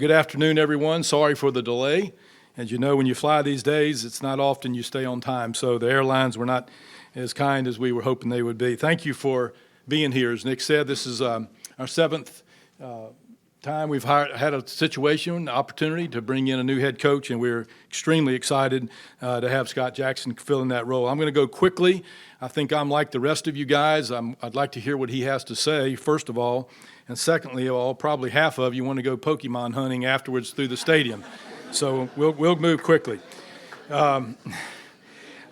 Good afternoon, everyone. Sorry for the delay. As you know, when you fly these days, it's not often you stay on time. So the airlines were not as kind as we were hoping they would be. Thank you for being here. As Nick said, this is our seventh time we've had a situation, an opportunity to bring in a new head coach, and we're extremely excited to have Scott Jackson fill in that role. I'm going to go quickly. I think I'm like the rest of you guys. I'd like to hear what he has to say, first of all. And secondly of all, probably half of you want to go Pokemon hunting afterwards through the stadium. So we'll move quickly. I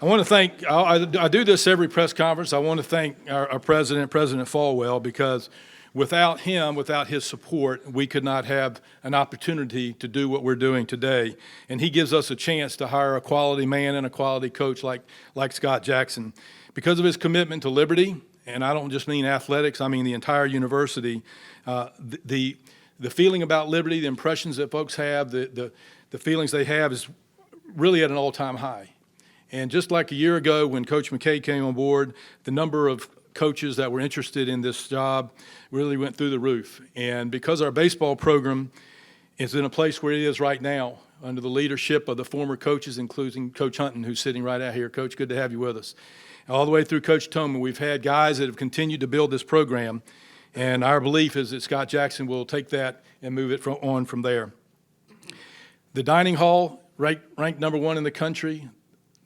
want to thank, I do this every press conference. I want to thank our president, President Falwell, because without him, without his support, we could not have an opportunity to do what we're doing today. And he gives us a chance to hire a quality man and a quality coach like Scott Jackson. Because of his commitment to liberty, and I don't just mean athletics, I mean the entire university, the feeling about liberty, the impressions that folks have, the feelings they have is really at an all-time high. And just like a year ago when Coach McKay came on board, the number of coaches that were interested in this job really went through the roof. And because our baseball program is in a place where it is right now, under the leadership of the former coaches, including Coach Hunton, who's sitting right out here. Coach, good to have you with us. All the way through Coach Toman, we've had guys that have continued to build this program, and our belief is that Scott Jackson will take that and move it on from there. The dining hall, ranked number one in the country.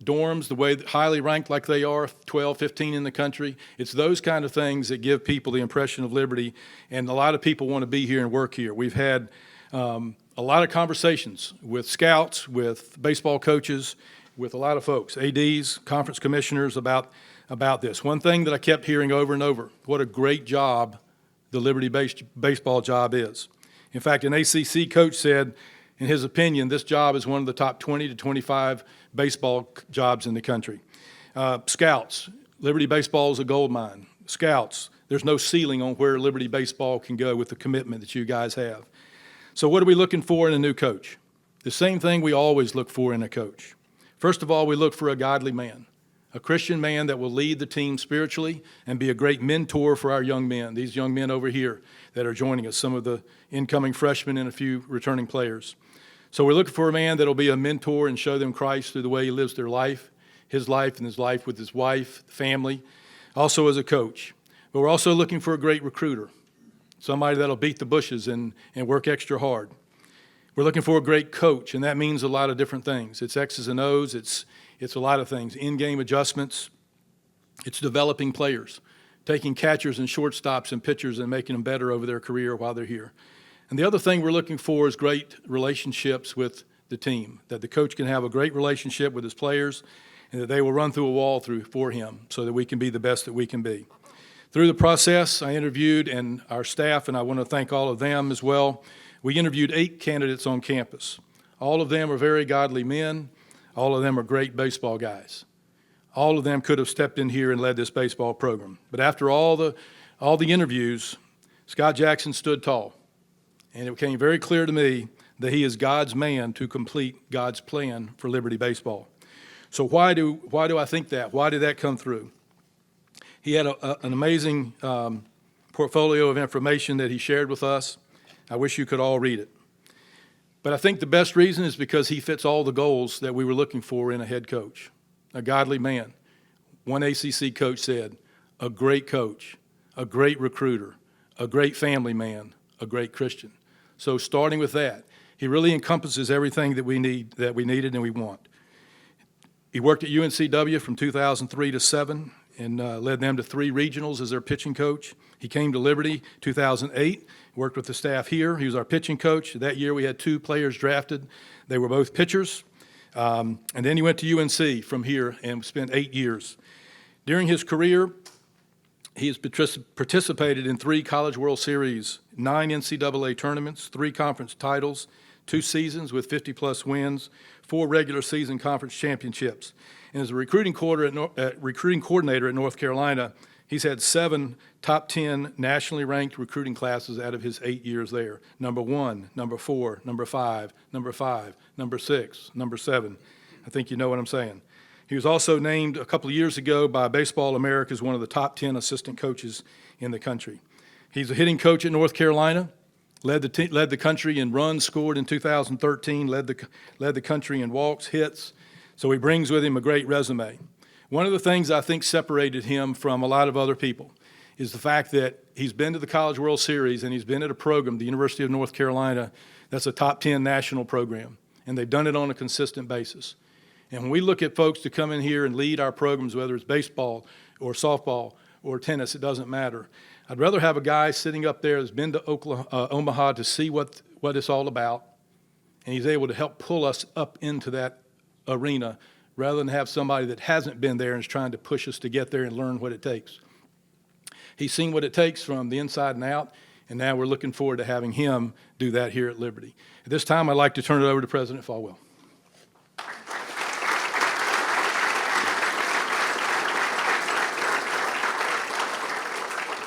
Dorms, the way highly ranked like they are, 12, 15 in the country. It's those kind of things that give people the impression of liberty, and a lot of people want to be here and work here. We've had a lot of conversations with scouts, with baseball coaches, with a lot of folks, ADs, conference commissioners about this. One thing that I kept hearing over and over, what a great job the Liberty-based baseball job is. In fact, an ACC coach said, in his opinion, this job is one of the top 20 to 25 baseball jobs in the country. Scouts, Liberty baseball is a gold mine. Scouts, there's no ceiling on where Liberty baseball can go with the commitment that you guys have. So what are we looking for in a new coach? The same thing we always look for in a coach. First of all, we look for a godly man, a Christian man that will lead the team spiritually and be a great mentor for our young men, these young men over here that are joining us, some of the incoming freshmen and a few returning players. So we're looking for a man that will be a mentor and show them Christ through the way he lives their life, his life and his life with his wife, family, also as a coach. But we're also looking for a great recruiter, somebody that'll beat the bushes and work extra hard. We're looking for a great coach, and that means a lot of different things. It's X's and O's. It's a lot of things. In-game adjustments. It's developing players, taking catchers and shortstops and pitchers and making them better over their career while they're here. And the other thing we're looking for is great relationships with the team, that the coach can have a great relationship with his players and that they will run through a wall for him so that we can be the best that we can be. Through the process, I interviewed, and our staff, and I want to thank all of them as well, we interviewed 8 candidates on campus. All of them are very godly men. All of them are great baseball guys. All of them could have stepped in here and led this baseball program. But after all the interviews, Scott Jackson stood tall. And it became very clear to me that he is God's man to complete God's plan for Liberty baseball. So why do I think that? Why did that come through? He had an amazing portfolio of information that he shared with us. I wish you could all read it. But I think the best reason is because he fits all the goals that we were looking for in a head coach, a godly man. One ACC coach said, a great coach, a great recruiter, a great family man, a great Christian. So starting with that, he really encompasses everything that we needed and we want. He worked at UNCW from 2003 to 7 and led them to 3 regionals as their pitching coach. He came to Liberty 2008, worked with the staff here. He was our pitching coach. That year we had 2 players drafted. They were both pitchers. And then he went to UNC from here and spent 8 years. During his career, he has participated in 3 College World Series, 9 NCAA tournaments, 3 conference titles, 2 seasons with 50-plus wins, 4 regular season conference championships. And as a recruiting coordinator at North Carolina, he's had 7 top 10 nationally ranked recruiting classes out of his 8 years there. Number 1, number 4, number 5, number 5, number 6, number 7. I think you know what I'm saying. He was also named a couple of years ago by Baseball America as one of the top 10 assistant coaches in the country. He's a hitting coach at North Carolina. led the country in runs scored in 2013, led the country in walks, hits. So he brings with him a great resume. One of the things I think separated him from a lot of other people is the fact that he's been to the College World Series and he's been at a program, the University of North Carolina, that's a top 10 national program, and they've done it on a consistent basis. And when we look at folks to come in here and lead our programs, whether it's baseball or softball or tennis, it doesn't matter. I'd rather have a guy sitting up there that's been to Omaha to see what it's all about, and he's able to help pull us up into that arena rather than have somebody that hasn't been there and is trying to push us to get there and learn what it takes. He's seen what it takes from the inside and out, and now we're looking forward to having him do that here at Liberty. At this time, I'd like to turn it over to President Falwell.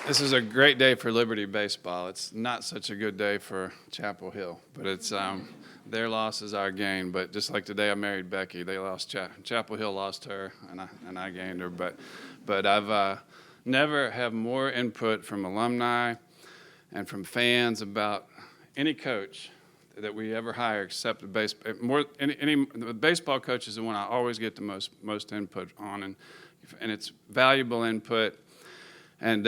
This is a great day for Liberty baseball. It's not such a good day for Chapel Hill, but it's their loss is our gain. But just like today, I married Becky. They lost Chapel Hill lost her, and I gained her. But I've never have more input from alumni and from fans about any coach that we ever hire, except the baseball coach is the one I always get the most input on, and it's valuable input. And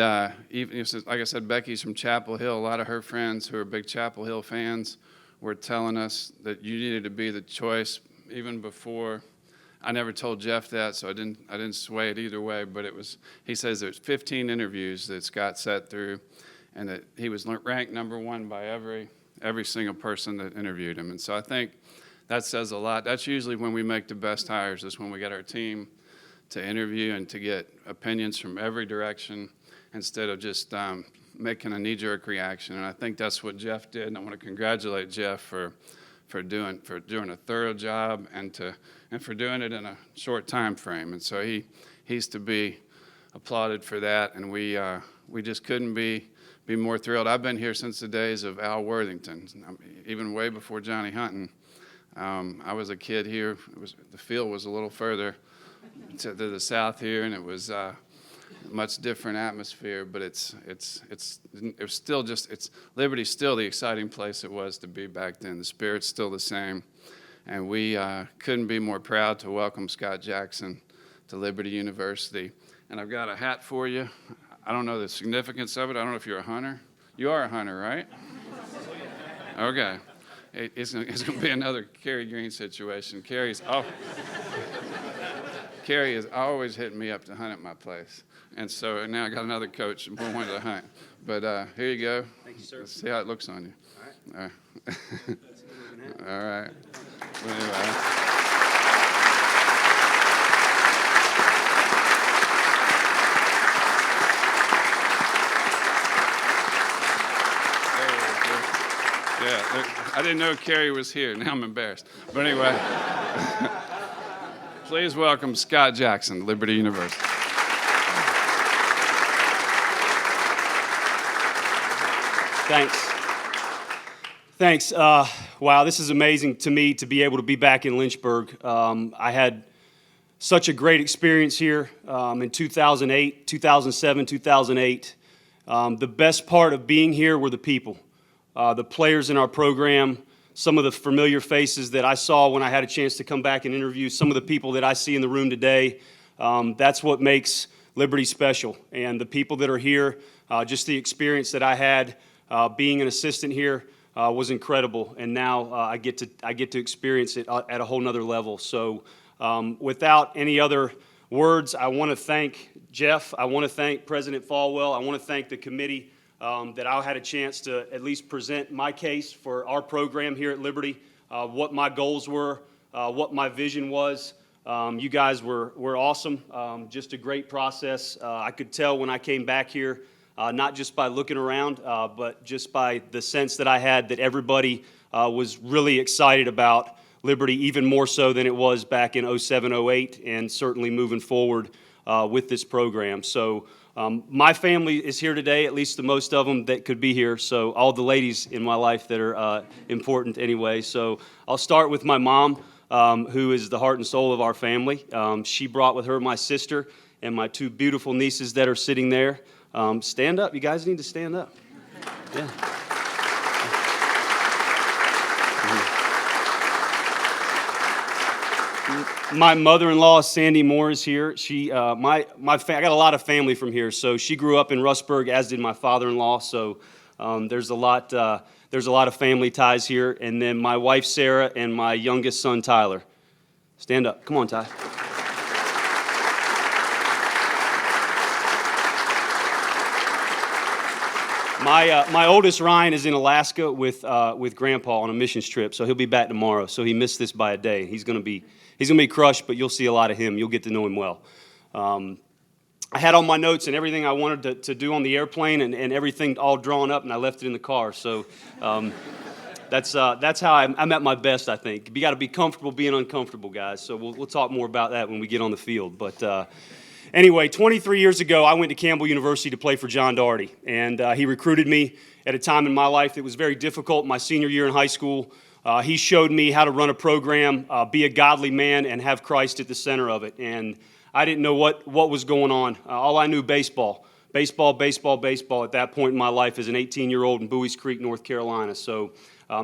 even like I said, Becky's from Chapel Hill. A lot of her friends who are big Chapel Hill fans were telling us that you needed to be the choice even before. I never told Jeff that, so I didn't sway it either way. But he says there's 15 interviews that Scott sat through, and that he was ranked number one by every single person that interviewed him. And so I think that says a lot. That's usually when we make the best hires, is when we get our team to interview and to get opinions from every direction instead of just making a knee-jerk reaction. And I think that's what Jeff did, and I want to congratulate Jeff for doing a thorough job and for doing it in a short time frame. And so he's to be applauded for that, and we just couldn't be more thrilled. I've been here since the days of Al Worthington, even way before Johnny Hunton. I was a kid here. The field was a little further to the south here, and it was a much different atmosphere. But Liberty's still the exciting place it was to be back then. The spirit's still the same, and we couldn't be more proud to welcome Scott Jackson to Liberty University. And I've got a hat for you. I don't know the significance of it. I don't know if you're a hunter. You are a hunter, right? Okay. It's going to be another Kerry Green situation. Kerry is always hitting me up to hunt at my place. And so now I got another coach and wanted to hunt. But here you go. Thank you, sir. Let's see how it looks on you. All right. All right. Well, anyway. Yeah, I didn't know Kerry was here. Now I'm embarrassed. But anyway, please welcome Scott Jackson, Liberty University. Thanks. Wow, this is amazing to me to be able to be back in Lynchburg. I had such a great experience here in 2008, 2007, 2008. The best part of being here were the people. The players in our program, some of the familiar faces that I saw when I had a chance to come back and interview, some of the people that I see in the room today. That's what makes Liberty special. And the people that are here, just the experience that I had being an assistant here was incredible. And now I get to experience it at a whole nother level. So without any other words, I want to thank Jeff. I want to thank President Falwell. I want to thank the committee that I had a chance to at least present my case for our program here at Liberty, what my goals were, what my vision was. You guys were awesome, just a great process. I could tell when I came back here, not just by looking around, but just by the sense that I had that everybody was really excited about Liberty, even more so than it was back in 07, 08, and certainly moving forward with this program. So my family is here today, at least the most of them that could be here. So all the ladies in my life that are important anyway. So I'll start with my mom, who is the heart and soul of our family. She brought with her my sister and my two beautiful nieces that are sitting there. Stand up. You guys need to stand up. Yeah. My mother-in-law, Sandy Moore, is here. She, I got a lot of family from here. So she grew up in Rustburg, as did my father-in-law. So there's a lot of family ties here. And then my wife, Sarah, and my youngest son, Tyler. Stand up. Come on, Ty. My oldest Ryan is in Alaska with Grandpa on a missions trip, so he'll be back tomorrow. So he missed this by a day. He's gonna be crushed, but you'll see a lot of him. You'll get to know him well. I had all my notes and everything I wanted to do on the airplane and everything all drawn up, and I left it in the car. So that's how I'm at my best, I think. You got to be comfortable being uncomfortable, guys. So we'll talk more about that when we get on the field. But anyway, 23 years ago, I went to Campbell University to play for John Daugherty, and he recruited me at a time in my life that was very difficult, my senior year in high school. He showed me how to run a program, be a godly man, and have Christ at the center of it. And I didn't know what was going on. All I knew, baseball at that point in my life as an 18-year-old in Bowie's Creek, North Carolina. So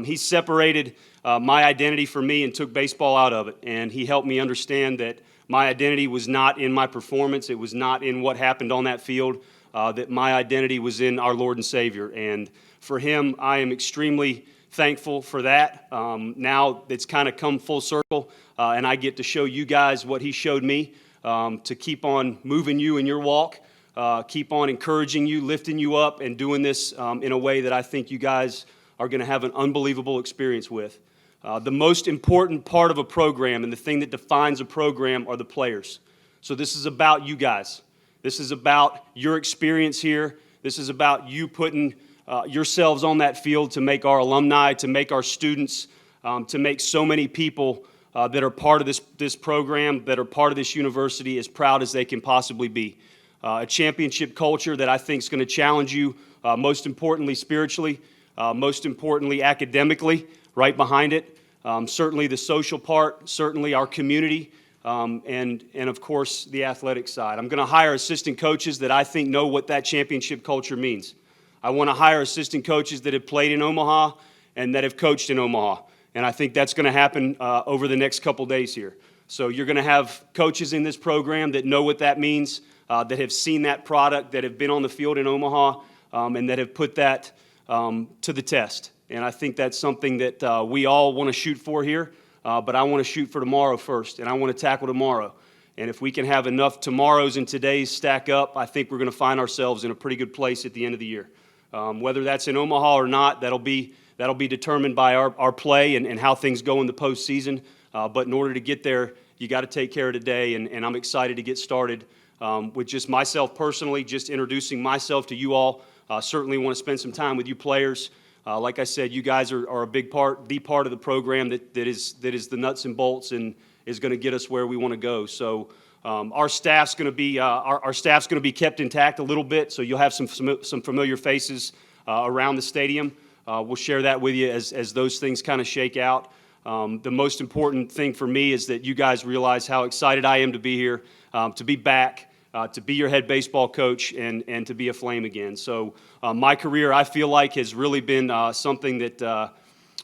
he separated my identity from me and took baseball out of it. And he helped me understand that my identity was not in my performance. It was not in what happened on that field, that my identity was in our Lord and Savior. And for him, I am extremely thankful for that. Now it's kind of come full circle, and I get to show you guys what he showed me, to keep on moving you in your walk, keep on encouraging you, lifting you up, and doing this in a way that I think you guys are going to have an unbelievable experience with. The most important part of a program and the thing that defines a program are the players. So this is about you guys. This is about your experience here. This is about you putting yourselves on that field to make our alumni, to make our students, to make so many people that are part of this program, that are part of this university, as proud as they can possibly be. A championship culture that I think is going to challenge you, most importantly spiritually, most importantly academically, right behind it. Certainly the social part, certainly our community, and of course the athletic side. I'm going to hire assistant coaches that I think know what that championship culture means. I want to hire assistant coaches that have played in Omaha and that have coached in Omaha. And I think that's going to happen over the next couple days here. So you're going to have coaches in this program that know what that means, that have seen that product, that have been on the field in Omaha, and that have put that to the test. And I think that's something that we all want to shoot for here, but I want to shoot for tomorrow first, and I want to tackle tomorrow. And if we can have enough tomorrows and todays stack up, I think we're going to find ourselves in a pretty good place at the end of the year. Whether that's in Omaha or not, that'll be determined by our play and how things go in the postseason. But in order to get there, you got to take care of today, and I'm excited to get started with just myself personally, just introducing myself to you all. Certainly want to spend some time with you players. Like I said, you guys are a big part, the part of the program that is the nuts and bolts and is going to get us where we want to go. So our staff's going to be kept intact a little bit. So you'll have some familiar faces around the stadium. We'll share that with you as those things kind of shake out. The most important thing for me is that you guys realize how excited I am to be here, to be back, to be your head baseball coach, and to be a Flame again. So my career, I feel like, has really been something that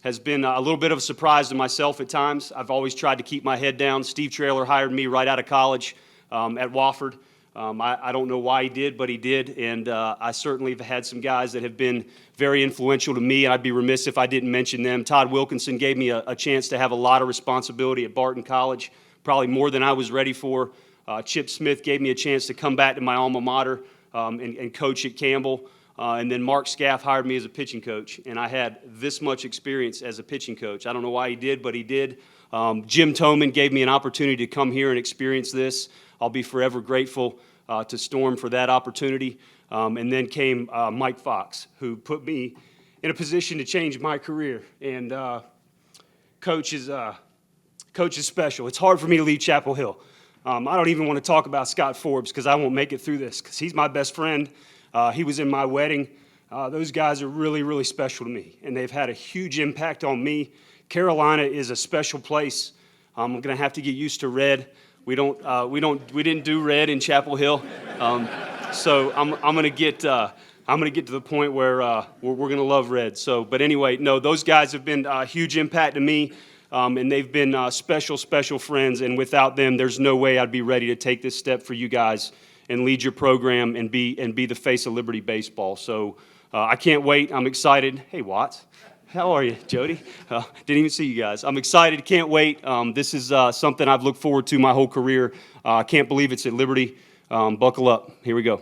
has been a little bit of a surprise to myself at times. I've always tried to keep my head down. Steve Traylor hired me right out of college at Wofford. I don't know why he did, but he did, and I certainly have had some guys that have been very influential to me, and I'd be remiss if I didn't mention them. Todd Wilkinson gave me a chance to have a lot of responsibility at Barton College, probably more than I was ready for. Chip Smith gave me a chance to come back to my alma mater and coach at Campbell, and then Mark Scaff hired me as a pitching coach, and I had this much experience as a pitching coach. I don't know why he did, but he did. Jim Toman gave me an opportunity to come here and experience this. I'll be forever grateful to Storm for that opportunity. And then came Mike Fox, who put me in a position to change my career. And Coach is special. It's hard for me to leave Chapel Hill. I don't even want to talk about Scott Forbes because I won't make it through this because he's my best friend. He was in my wedding. Those guys are really, really special to me, and they've had a huge impact on me. Carolina is a special place. I'm going to have to get used to red. We didn't do red in Chapel Hill, so I'm going to get to the point where we're going to love red. So, but anyway, no, those guys have been a huge impact to me. and they've been special friends, and without them, there's no way I'd be ready to take this step for you guys and lead your program and be the face of Liberty baseball. So I can't wait. I'm excited. Hey, Watts. How are you, Jody? Didn't even see you guys. I'm excited. Can't wait. This is something I've looked forward to my whole career. Can't believe it's at Liberty. Buckle up. Here we go.